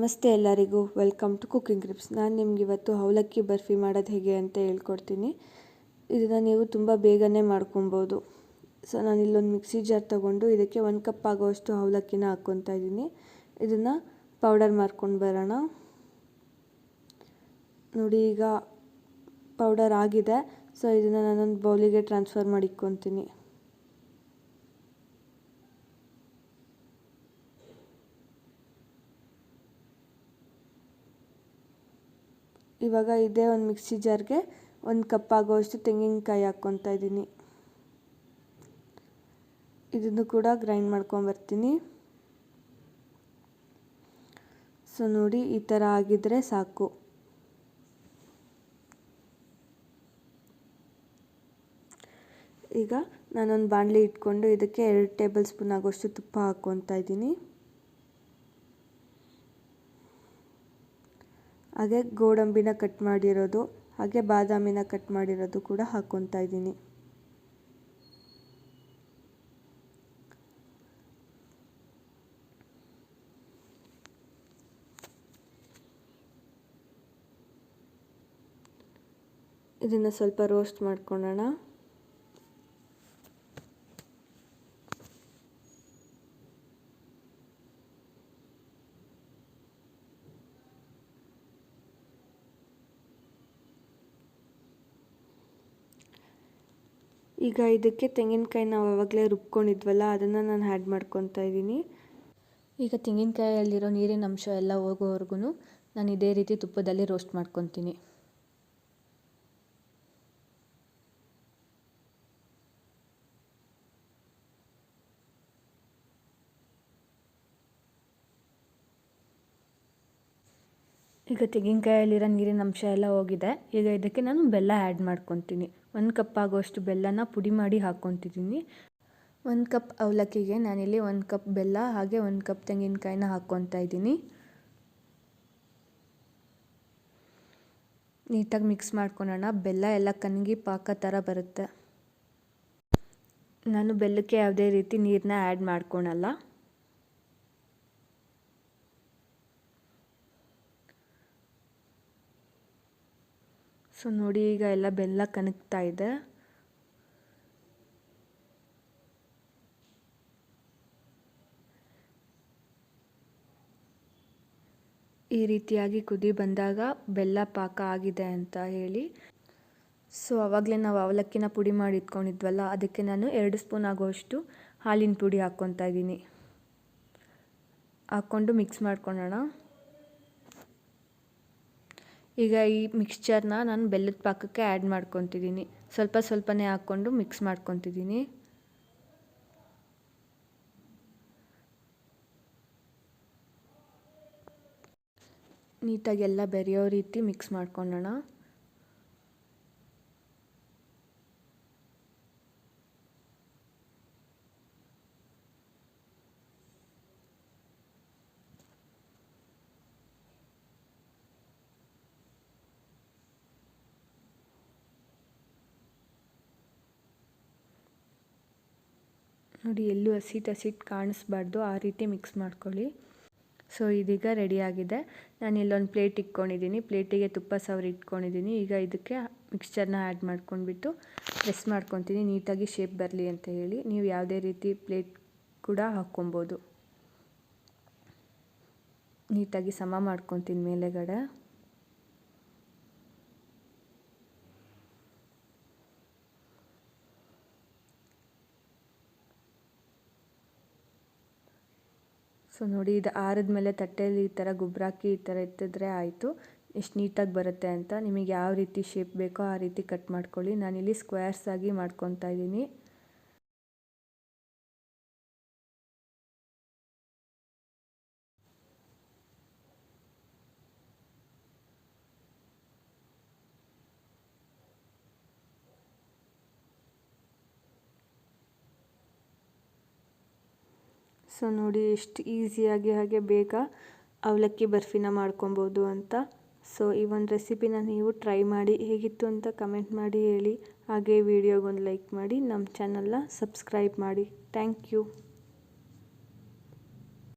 ನಮಸ್ತೆ ಎಲ್ಲರಿಗೂ, welcome to cooking tips. ನಾನು ನಿಮ್ಗೆ ಇವತ್ತು ಅವಲಕ್ಕಿ ಬರ್ಫಿ ಮಾಡೋದು ಹೇಗೆ ಅಂತ ಹೇಳ್ಕೊಡ್ತೀನಿ. ಇದನ್ನು ನೀವು ತುಂಬ ಬೇಗನೆ ಮಾಡ್ಕೊಬೋದು. ಸೊ ನಾನು ಇಲ್ಲೊಂದು ಮಿಕ್ಸಿ ಜಾರ್ ತೊಗೊಂಡು ಇದಕ್ಕೆ 1 ಕಪ್ ಆಗೋಷ್ಟು ಅವಲಕ್ಕಿನ ಹಾಕ್ಕೊತಾ ಇದ್ದೀನಿ. ಇದನ್ನು ಪೌಡರ್ ಮಾಡ್ಕೊಂಡು ಬರೋಣ. ನೋಡಿ, ಈಗ ಪೌಡರ್ ಆಗಿದೆ. ಸೊ ಇದನ್ನು ನಾನೊಂದು ಬೌಲಿಗೆ ಟ್ರಾನ್ಸ್ಫರ್ ಮಾಡಿಕ್ಕೊತೀನಿ. ಇವಾಗ ಇದೇ ಒಂದು ಮಿಕ್ಸಿ ಜಾರ್ಗೆ 1 ಕಪ್ ಆಗೋಷ್ಟು ತೆಂಗಿನಕಾಯಿ ಹಾಕ್ಕೊತಾ ಇದ್ದೀನಿ. ಇದನ್ನು ಕೂಡ ಗ್ರೈಂಡ್ ಮಾಡ್ಕೊಂಬರ್ತೀನಿ. ಸೊ ನೋಡಿ, ಈ ಥರ ಆಗಿದ್ರೆ ಸಾಕು. ಈಗ ನಾನೊಂದು ಬಾಣಲಿ ಇಟ್ಕೊಂಡು ಇದಕ್ಕೆ 2 ಟೇಬಲ್ ಸ್ಪೂನ್ ಆಗೋಷ್ಟು ತುಪ್ಪ ಹಾಕ್ಕೊತಾ ಇದ್ದೀನಿ. ಹಾಗೆ ಗೋಡಂಬಿನ ಕಟ್ ಮಾಡಿರೋದು, ಹಾಗೆ ಬಾದಾಮಿನ ಕಟ್ ಮಾಡಿರೋದು ಕೂಡ ಹಾಕ್ಕೊತಾ ಇದ್ದೀನಿ. ಇದನ್ನು ಸ್ವಲ್ಪ ರೋಸ್ಟ್ ಮಾಡ್ಕೊಳ್ಳೋಣ. ಈಗ ಇದಕ್ಕೆ ತೆಂಗಿನಕಾಯಿ ನಾವು ಆವಾಗಲೇ ರುಬ್ಕೊಂಡಿದ್ವಲ್ಲ, ಅದನ್ನು ನಾನು ಆ್ಯಡ್ ಮಾಡ್ಕೊತಾ ಇದ್ದೀನಿ. ಈಗ ತೆಂಗಿನಕಾಯಲ್ಲಿರೋ ನೀರಿನ ಅಂಶ ಎಲ್ಲ ಹೋಗೋವರೆಗೂ ನಾನು ಇದೇ ರೀತಿ ತುಪ್ಪದಲ್ಲಿ ರೋಸ್ಟ್ ಮಾಡ್ಕೊತೀನಿ. ಈಗ ತೆಂಗಿನಕಾಯಲ್ಲಿರೋ ನೀರಿನ ಅಂಶ ಎಲ್ಲ ಹೋಗಿದೆ. ಈಗ ಇದಕ್ಕೆ ನಾನು ಬೆಲ್ಲ ಆ್ಯಡ್ ಮಾಡ್ಕೊತೀನಿ. 1 ಕಪ್ ಆಗೋಷ್ಟು ಬೆಲ್ಲನ ಪುಡಿ ಮಾಡಿ ಹಾಕ್ಕೊತಿದ್ದೀನಿ. 1 ಕಪ್ ಅವಲಕ್ಕಿಗೆ ನಾನಿಲ್ಲಿ 1 ಕಪ್ ಬೆಲ್ಲ ಹಾಗೆ 1 ಕಪ್ ತೆಂಗಿನಕಾಯಿನ ಹಾಕ್ಕೊತಾ ಇದ್ದೀನಿ. ನೀಟಾಗಿ ಮಿಕ್ಸ್ ಮಾಡ್ಕೊಳ್ಳೋಣ. ಬೆಲ್ಲ ಎಲ್ಲ ಕನಗಿ ಪಾಕ ಥರ ಬರುತ್ತೆ. ನಾನು ಬೆಲ್ಲಕ್ಕೆ ಯಾವುದೇ ರೀತಿ ನೀರನ್ನ ಆ್ಯಡ್ ಮಾಡ್ಕೊಳಲ್ಲ. ಸೊ ನೋಡಿ, ಈಗ ಎಲ್ಲ ಬೆಲ್ಲ ಕನಗ್ತಾ ಇದೆ. ಈ ರೀತಿಯಾಗಿ ಕುದಿ ಬಂದಾಗ ಬೆಲ್ಲ ಪಾಕ ಆಗಿದೆ ಅಂತ ಹೇಳಿ. ಸೊ ಆವಾಗಲೇ ನಾವು ಅವಲಕ್ಕಿನ ಪುಡಿ ಮಾಡಿ ಇಟ್ಕೊಂಡಿದ್ವಲ್ಲ, ಅದಕ್ಕೆ ನಾನು 2 ಸ್ಪೂನ್ ಆಗೋಷ್ಟು ಹಾಲಿನ ಪುಡಿ ಹಾಕ್ಕೊತಾ ಇದ್ದೀನಿ. ಹಾಕ್ಕೊಂಡು ಮಿಕ್ಸ್ ಮಾಡ್ಕೊಳ್ಳೋಣ. ಈಗ ಈ ಮಿಕ್ಸ್ಚರ್ನ ನಾನು ಬೆಲ್ಲದ ಪಾಕಕ್ಕೆ ಆ್ಯಡ್ ಮಾಡ್ಕೊತಿದ್ದೀನಿ. ಸ್ವಲ್ಪ ಸ್ವಲ್ಪನೇ ಹಾಕ್ಕೊಂಡು ಮಿಕ್ಸ್ ಮಾಡ್ಕೊತಿದ್ದೀನಿ. ನೀಟಾಗಿ ಎಲ್ಲ ಬೆರೆಯೋ ರೀತಿ ಮಿಕ್ಸ್ ಮಾಡ್ಕೊಳ್ಳೋಣ. ನೋಡಿ, ಎಲ್ಲೂ ಹಸಿಟ್ಟು ಕಾಣಿಸ್ಬಾರ್ದು, ಆ ರೀತಿ ಮಿಕ್ಸ್ ಮಾಡ್ಕೊಳ್ಳಿ. ಸೊ ಇದೀಗ ರೆಡಿಯಾಗಿದೆ. ನಾನು ಇಲ್ಲೊಂದು ಪ್ಲೇಟ್ ಇಟ್ಕೊಂಡಿದ್ದೀನಿ. ಪ್ಲೇಟಿಗೆ ತುಪ್ಪ ಸವರಿ ಇಟ್ಕೊಂಡಿದ್ದೀನಿ. ಈಗ ಇದಕ್ಕೆ ಮಿಕ್ಸ್ಚರ್ನ ಆ್ಯಡ್ ಮಾಡ್ಕೊಂಡ್ಬಿಟ್ಟು ಪ್ರೆಸ್ ಮಾಡ್ಕೊತೀನಿ, ನೀಟಾಗಿ ಶೇಪ್ ಬರಲಿ ಅಂತ ಹೇಳಿ. ನೀವು ಯಾವುದೇ ರೀತಿ ಪ್ಲೇಟ್ ಕೂಡ ಹಾಕ್ಕೊಬೋದು. ನೀಟಾಗಿ ಸಮ ಮಾಡ್ಕೊತೀನಿ ಮೇಲೆಗಡೆ. ಸೊ ನೋಡಿ, ಇದು ಆರಿದ ಮೇಲೆ ತಟ್ಟೆಯಲ್ಲಿ ಈ ಥರ ಗುಬ್ರಾಕಿ ಈ ಥರ ಎತ್ತಿದ್ರೆ ಆಯಿತು. ಎಷ್ಟು ನೀಟಾಗಿ ಬರುತ್ತೆ ಅಂತ. ನಿಮಗೆ ಯಾವ ರೀತಿ ಶೇಪ್ ಬೇಕೋ ಆ ರೀತಿ ಕಟ್ ಮಾಡ್ಕೊಳ್ಳಿ. ನಾನಿಲ್ಲಿ ಸ್ಕ್ವೇರ್ಸ್ ಆಗಿ ಮಾಡ್ಕೊತಾ ಇದ್ದೀನಿ. ಸೊ ನೋಡಿ, ಎಷ್ಟು ಈಸಿಯಾಗಿ ಹಾಗೆ ಬೇಗ ಅವಲಕ್ಕಿ ಬರ್ಫಿನ ಮಾಡ್ಕೊಬೋದು ಅಂತ. ಸೊ ಈ ಒಂದು ರೆಸಿಪಿನ ನೀವು ಟ್ರೈ ಮಾಡಿ, ಹೇಗಿತ್ತು ಅಂತ ಕಮೆಂಟ್ ಮಾಡಿ ಹೇಳಿ. ಹಾಗೆ ವಿಡಿಯೋಗೊಂದು ಲೈಕ್ ಮಾಡಿ, ನಮ್ಮ ಚಾನಲ್ನ ಸಬ್ಸ್ಕ್ರೈಬ್ ಮಾಡಿ. Thank you.